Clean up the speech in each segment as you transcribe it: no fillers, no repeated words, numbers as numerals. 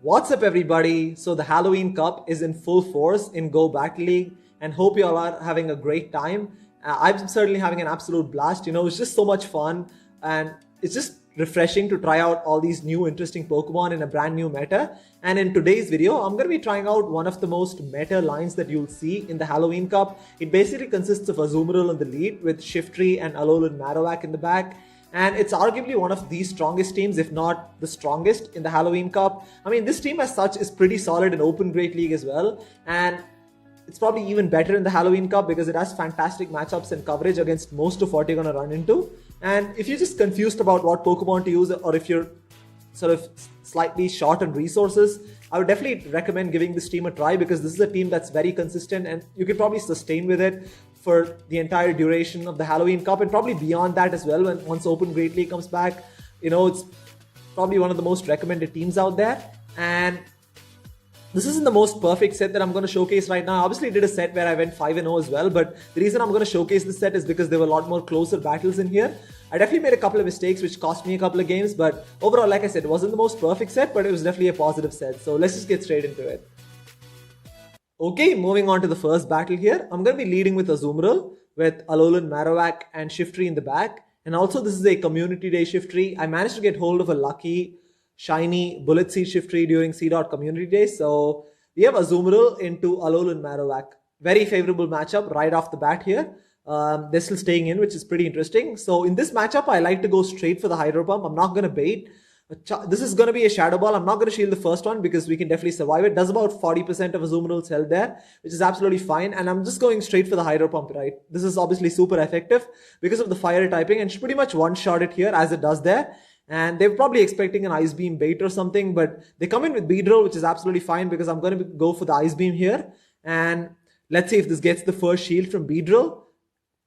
What's up everybody? So the Halloween Cup is in full force in Go Battle League and hope you all are having a great time. I'm certainly having an absolute blast. It's just so much fun and it's just refreshing to try out all these new interesting Pokemon in a brand new meta. And in today's video, I'm going to be trying out one of the most meta lines that you'll see in the Halloween Cup. It basically consists of Azumarill in the lead with Shiftry and Alolan Marowak in the back. And it's arguably one of the strongest teams, if not the strongest, in the Halloween Cup. I mean, this team as such is pretty solid in Open Great League as well. And it's probably even better in the Halloween Cup because it has fantastic matchups and coverage against most of what you're going to run into. And if you're just confused about what Pokemon to use, or if you're sort of slightly short on resources, I would definitely recommend giving this team a try because this is a team that's very consistent and you can probably sustain with it for the entire duration of the Halloween Cup and probably beyond that as well. Once Open Great League comes back, it's probably one of the most recommended teams out there. And this isn't the most perfect set that I'm going to showcase right now. I obviously did a set where I went 5-0 as well, but the reason I'm going to showcase this set is because there were a lot more closer battles in here. I definitely made a couple of mistakes which cost me a couple of games, but overall, like I said, it wasn't the most perfect set, but it was definitely a positive set. So let's just get straight into it. Okay, moving on to the first battle here. I'm going to be leading with Azumarill with Alolan Marowak and Shiftry in the back. And also this is a community day Shiftry. I managed to get hold of a lucky shiny Bullet Seed Shiftry during C. Community Day. So we have Azumarill into Alolan Marowak. Very favorable matchup right off the bat here. They're still staying in, which is pretty interesting. So in this matchup, I like to go straight for the Hydro Pump. I'm not going to bait. This is going to be a Shadow Ball. I'm not going to shield the first one because we can definitely survive it. Does about 40% of Azumarill's health there, which is absolutely fine. And I'm just going straight for the Hydro Pump, right? This is obviously super effective because of the fire typing and should pretty much one-shot it here as it does there. And they're probably expecting an Ice Beam bait or something, but they come in with Beedrill, which is absolutely fine because I'm going to go for the Ice Beam here. And let's see if this gets the first shield from Beedrill.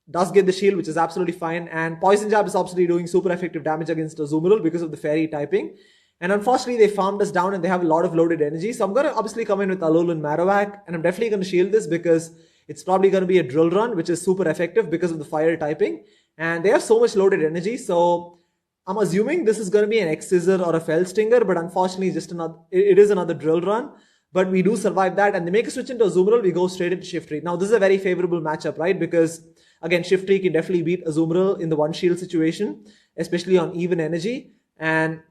Does get the shield, which is absolutely fine. And Poison Jab is obviously doing super effective damage against Azumarill because of the fairy typing. And unfortunately, they farmed us down and they have a lot of loaded energy. So I'm going to obviously come in with Alolan Marowak. And I'm definitely going to shield this because it's probably going to be a Drill Run, which is super effective because of the fire typing. And they have so much loaded energy. So I'm assuming this is going to be an X-Scissor or a Fell Stinger. But unfortunately, it is another Drill Run. But we do survive that. And they make a switch into Azumarill. We go straight into Shiftry. Now, this is a very favorable matchup, right? Because again, Shiftry can definitely beat Azumarill in the one shield situation, especially on even energy. And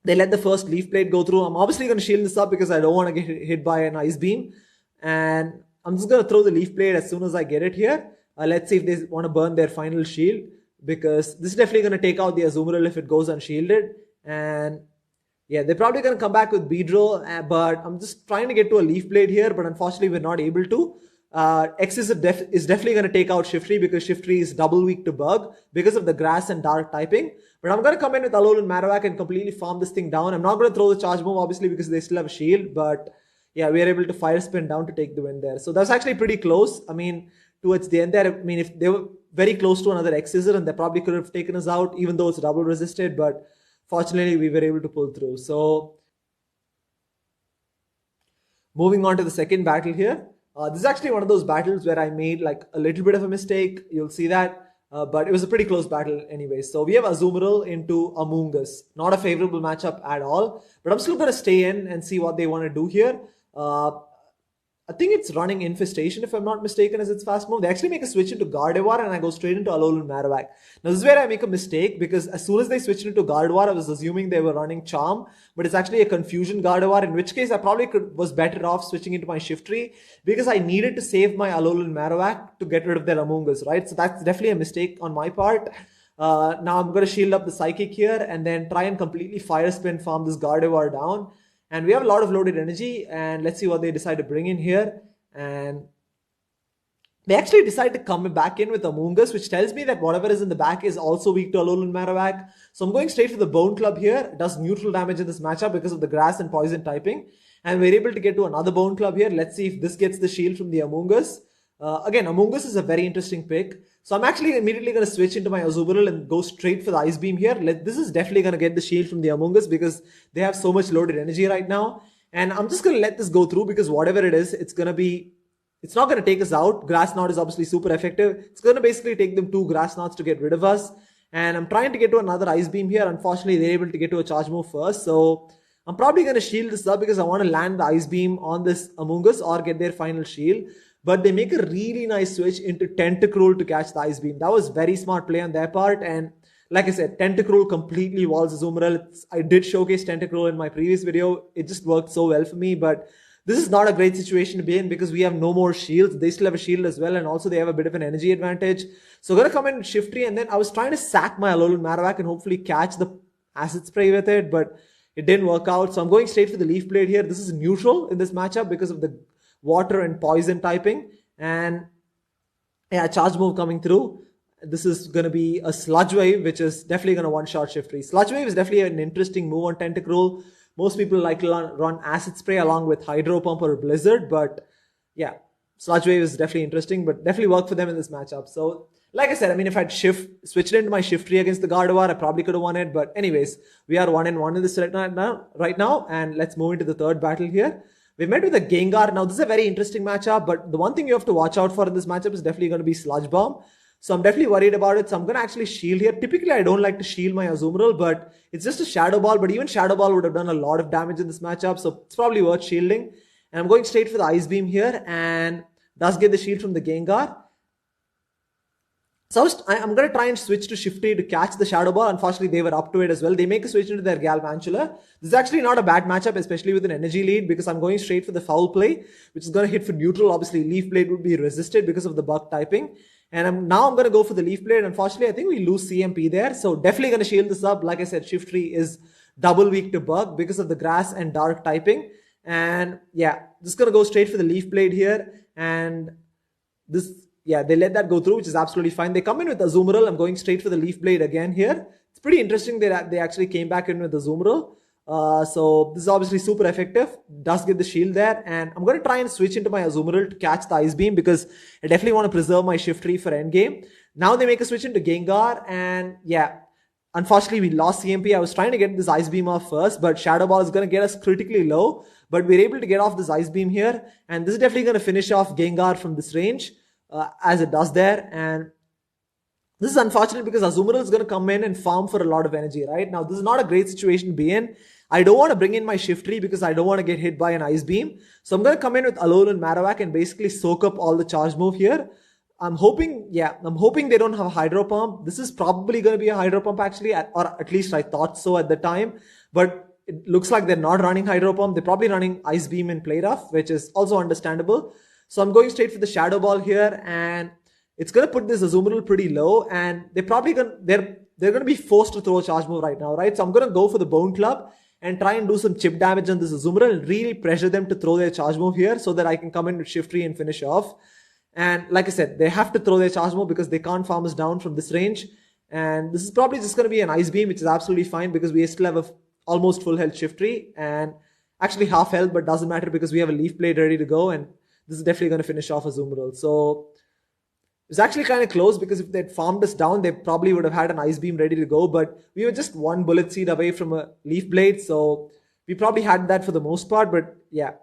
they let the first Leaf Blade go through. I'm obviously going to shield this up because I don't want to get hit by an Ice Beam. And I'm just going to throw the Leaf Blade as soon as I get it here. Let's see if they want to burn their final shield because this is definitely going to take out the Azumarill if it goes unshielded. And yeah, they're probably going to come back with Beedrill, but I'm just trying to get to a Leaf Blade here, but unfortunately we're not able to. X is definitely going to take out Shiftry because Shiftry is double weak to Bug because of the Grass and Dark typing. But I'm going to come in with Alolan Marowak and completely farm this thing down. I'm not going to throw the Charge Move obviously because they still have a shield. But yeah, we are able to Fire Spin down to take the win there. So that's actually pretty close. I mean, towards the end there, I mean, if they were very close to another X-Scissor and they probably could have taken us out even though it's double resisted. But fortunately, we were able to pull through. So moving on to the second battle here. This is actually one of those battles where I made like a little bit of a mistake. You'll see that. But it was a pretty close battle anyway. So we have Azumarill into Amoonguss. Not a favorable matchup at all. But I'm still going to stay in and see what they want to do here. I think it's running Infestation, if I'm not mistaken, as its fast move. They actually make a switch into Gardevoir and I go straight into Alolan Marowak. Now this is where I make a mistake because as soon as they switched into Gardevoir, I was assuming they were running Charm, but it's actually a Confusion Gardevoir, in which case I probably was better off switching into my Shiftry because I needed to save my Alolan Marowak to get rid of their Amoonguss, right? So that's definitely a mistake on my part. Now I'm going to shield up the Psychic here and then try and completely Fire Spin farm this Gardevoir down. And we have a lot of loaded energy and let's see what they decide to bring in here. And they actually decide to come back in with Amoonguss, which tells me that whatever is in the back is also weak to Alolan Marowak. So I'm going straight for the Bone Club here. It does neutral damage in this matchup because of the Grass and Poison typing. And we're able to get to another Bone Club here. Let's see if this gets the shield from the Amoonguss. Again, Amoonguss is a very interesting pick. So I'm actually immediately going to switch into my Azumarill and go straight for the Ice Beam here. This is definitely going to get the shield from the Amoonguss because they have so much loaded energy right now. And I'm just going to let this go through because whatever it is, it's not going to take us out. Grass Knot is obviously super effective. It's going to basically take them 2 Grass Knots to get rid of us. And I'm trying to get to another Ice Beam here. Unfortunately, they're able to get to a Charge Move first. So I'm probably going to shield this up because I want to land the Ice Beam on this Amoonguss or get their final shield. But they make a really nice switch into Tentacruel to catch the Ice Beam. That was very smart play on their part. And like I said, Tentacruel completely walls Azumarill. I did showcase Tentacruel in my previous video. It just worked so well for me. But this is not a great situation to be in because we have no more shields. They still have a shield as well. And also they have a bit of an energy advantage. So I'm going to come in with Shiftry. And then I was trying to sack my Alolan Marowak and hopefully catch the Acid Spray with it. But it didn't work out. So I'm going straight for the Leaf Blade here. This is neutral in this matchup because of the water and poison typing. And yeah, charge move coming through. This is going to be a Sludge Wave, which is definitely going to one-shot Shiftry. Sludge Wave is definitely an interesting move on Tentacruel. Most people like to run Acid Spray along with Hydro Pump or Blizzard. But yeah, Sludge Wave is definitely interesting, but definitely worked for them in this matchup. So like I said, I mean, if I'd switched into my Shiftry against the Gardevoir, I probably could have won it. But anyways, we are 1-1 in this right now. And let's move into the third battle here. We met with a Gengar. Now, this is a very interesting matchup. But the one thing you have to watch out for in this matchup is definitely going to be Sludge Bomb. So I'm definitely worried about it. So I'm going to actually shield here. Typically, I don't like to shield my Azumarill, but it's just a Shadow Ball. But even Shadow Ball would have done a lot of damage in this matchup. So it's probably worth shielding. And I'm going straight for the Ice Beam here. And does get the shield from the Gengar. So I'm going to try and switch to Shiftry to catch the Shadow Ball. Unfortunately, they were up to it as well. They make a switch into their Galvantula. This is actually not a bad matchup, especially with an energy lead, because I'm going straight for the Foul Play, which is going to hit for neutral. Obviously, Leaf Blade would be resisted because of the bug typing. And now I'm going to go for the Leaf Blade. Unfortunately, I think we lose CMP there. So definitely going to shield this up. Like I said, Shiftry is double weak to bug because of the grass and dark typing. And yeah, just going to go straight for the Leaf Blade here. And this... yeah, they let that go through, which is absolutely fine. They come in with Azumarill. I'm going straight for the Leaf Blade again here. It's pretty interesting that they actually came back in with Azumarill. So this is obviously super effective. Does get the shield there. And I'm going to try and switch into my Azumarill to catch the Ice Beam because I definitely want to preserve my Shiftry for endgame. Now they make a switch into Gengar. And yeah, unfortunately we lost CMP. I was trying to get this Ice Beam off first, but Shadow Ball is going to get us critically low. But we're able to get off this Ice Beam here. And this is definitely going to finish off Gengar from this range. As it does there. And this is unfortunate because Azumarill is going to come in and farm for a lot of energy, right? Now, this is not a great situation to be in. I don't want to bring in my Shiftry because I don't want to get hit by an Ice Beam. So I'm going to come in with Alolan Marowak and basically soak up all the charge move here. I'm hoping they don't have a Hydro Pump. This is probably going to be a Hydro Pump actually, or at least I thought so at the time. But it looks like they're not running Hydro Pump. They're probably running Ice Beam and Play Rough, which is also understandable. So I'm going straight for the Shadow Ball here, and it's going to put this Azumarill pretty low, and they're going to be forced to throw a charge move right now, right? So I'm going to go for the Bone Club and try and do some chip damage on this Azumarill and really pressure them to throw their charge move here so that I can come in with Shiftry and finish off. And like I said, they have to throw their charge move because they can't farm us down from this range. And this is probably just going to be an Ice Beam, which is absolutely fine because we still have a almost full health Shiftry and actually half health, but doesn't matter because we have a Leaf Blade ready to go. And this is definitely going to finish off Azumarill. So it's actually kind of close because if they'd farmed us down, they probably would have had an Ice Beam ready to go. But we were just one Bullet Seed away from a Leaf Blade. So we probably had that for the most part. But yeah.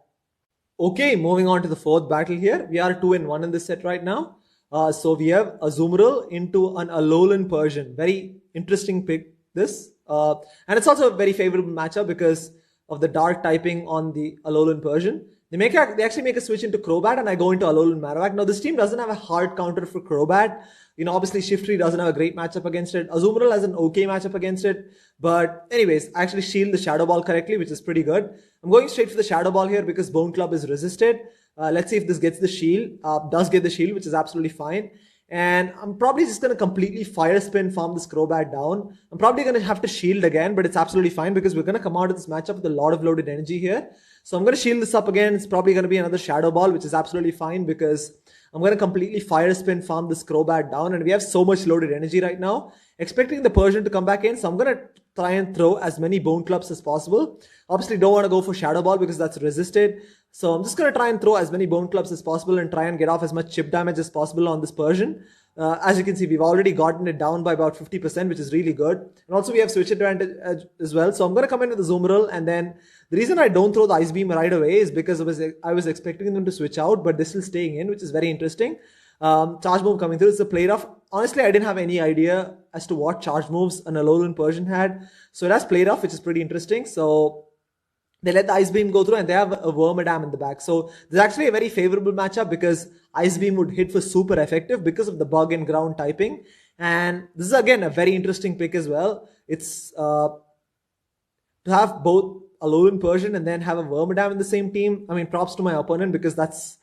Okay, moving on to the fourth battle here. We are 2-1 in this set right now. So we have Azumarill into an Alolan Persian. Very interesting pick this. And it's also a very favorable matchup because of the dark typing on the Alolan Persian. They actually make a switch into Crobat and I go into Alolan Marowak. Now this team doesn't have a hard counter for Crobat. You know, obviously Shiftry doesn't have a great matchup against it. Azumarill has an okay matchup against it. But anyways, I actually shield the Shadow Ball correctly, which is pretty good. I'm going straight for the Shadow Ball here because Bone Club is resisted. Let's see if this gets the shield. Does get the shield, which is absolutely fine. And I'm probably just going to completely Fire Spin farm this Crobat down. I'm probably going to have to shield again, but it's absolutely fine because we're going to come out of this matchup with a lot of loaded energy here. So I'm going to shield this up again. It's probably going to be another Shadow Ball, which is absolutely fine because I'm going to completely Fire Spin farm this Crobat down. And we have so much loaded energy right now. Expecting the Persian to come back in. So I'm going to try and throw as many Bone Clubs as possible. Obviously don't want to go for Shadow Ball because that's resisted. So I'm just going to try and throw as many Bone Clubs as possible and try and get off as much chip damage as possible on this Persian. As you can see, we've already gotten it down by about 50%, which is really good. And also we have switch advantage as well. So I'm going to come in with the Azumarill, and then the reason I don't throw the Ice Beam right away is because I was expecting them to switch out, but they're still staying in, which is very interesting. Charge move coming through. It's a play rough. Honestly, I didn't have any idea as to what charge moves an Alolan Persian had. So it has play rough, which is pretty interesting. So They let the Ice Beam go through and they have a Wormadam in the back. So there's actually a very favorable matchup because Ice Beam would hit for super effective because of the bug and ground typing. And this is again a very interesting pick as well. It's to have both Alolan Persian and then have a Wormadam in the same team. I mean, props to my opponent because that's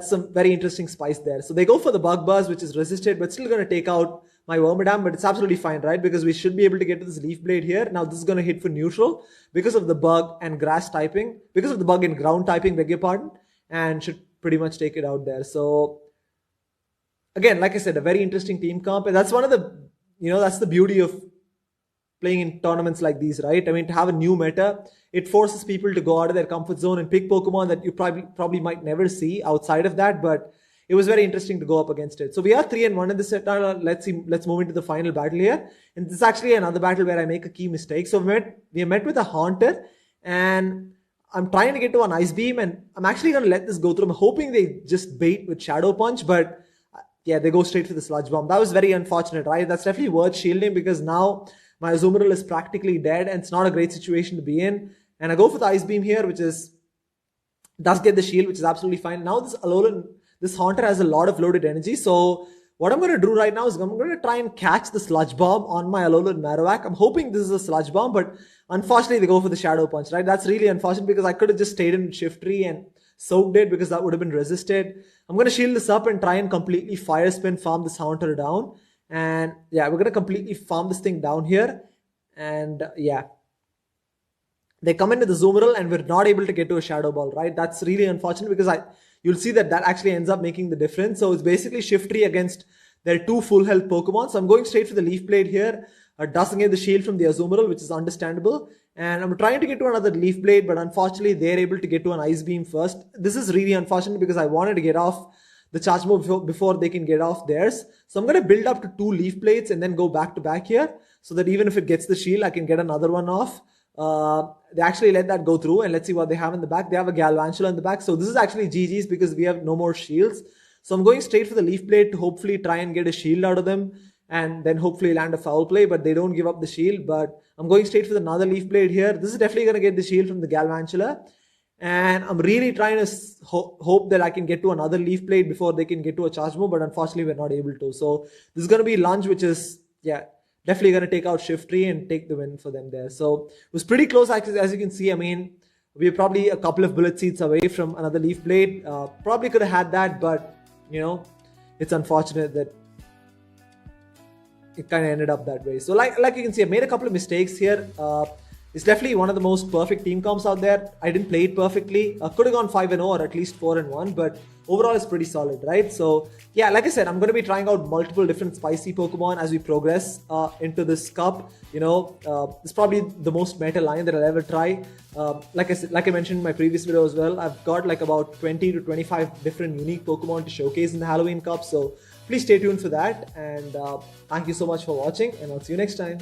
some very interesting spice there. So they go for the Bug Buzz, which is resisted, but still going to take out my Wormadam, but it's absolutely fine, right? Because we should be able to get to this Leaf Blade here. Now this is going to hit for neutral because of the bug and grass typing, because of the bug and ground typing, beg your pardon, and should pretty much take it out there. So again, like I said, a very interesting team comp, and that's one of the, that's the beauty of playing in tournaments like these, right? I mean, to have a new meta, it forces people to go out of their comfort zone and pick Pokemon that you probably might never see outside of that, but it was very interesting to go up against it. So we are 3-1 in this set. Let's move into the final battle here. And this is actually another battle where I make a key mistake. So we met with a Haunter, and I'm trying to get to an Ice Beam, and I'm actually going to let this go through. I'm hoping they just bait with Shadow Punch, but yeah, they go straight for the Sludge Bomb. That was very unfortunate, right? That's definitely worth shielding because now my Azumarill is practically dead, and it's not a great situation to be in. And I go for the Ice Beam here, which does get the shield, which is absolutely fine. Now this Haunter has a lot of loaded energy. So what I'm going to do right now is I'm going to try and catch the Sludge Bomb on my Alolan Marowak. I'm hoping this is a Sludge Bomb, but unfortunately they go for the Shadow Punch, right? That's really unfortunate because I could have just stayed in Shiftry and soaked it because that would have been resisted. I'm going to shield this up and try and completely Fire Spin farm this Haunter down. And yeah, we're going to completely farm this thing down here. And yeah, they come into the Azumarill and we're not able to get to a Shadow Ball, right? That's really unfortunate because you'll see that actually ends up making the difference. So it's basically Shiftry against their 2 full health Pokemon. So I'm going straight for the Leaf Blade here. Doesn't get the shield from the Azumarill, which is understandable. And I'm trying to get to another Leaf Blade, but unfortunately they're able to get to an Ice Beam first. This is really unfortunate because I wanted to get off the charge move before they can get off theirs. So I'm going to build up to 2 Leaf Blades and then go back to back here so that even if it gets the shield, I can get another one off. They actually let that go through, and let's see what they have in the back. They have a Galvantula in the back. So this is actually GG's because we have no more shields. So I'm going straight for the Leaf Blade to hopefully try and get a shield out of them and then hopefully land a foul play, but they don't give up the shield. But I'm going straight for another Leaf Blade here. This is definitely going to get the shield from the Galvantula. And I'm really trying to hope that I can get to another Leaf Blade before they can get to a charge move, but unfortunately we're not able to. So this is going to be Lunge, which is, definitely going to take out Shiftry and take the win for them there. So it was pretty close, actually, as you can see. I mean, we're probably a couple of bullet seeds away from another Leaf Blade. Probably could have had that, but, it's unfortunate that it kind of ended up that way. So like you can see, I made a couple of mistakes here. It's definitely one of the most perfect team comps out there. I didn't play it perfectly. Could have gone 5-0 or at least 4-1, but overall it's pretty solid, right? So yeah, like I said, I'm going to be trying out multiple different spicy Pokemon as we progress into this cup. It's probably the most meta line that I'll ever try. Like I mentioned in my previous video as well, I've got like about 20 to 25 different unique Pokemon to showcase in the Halloween Cup. So please stay tuned for that. And thank you so much for watching, and I'll see you next time.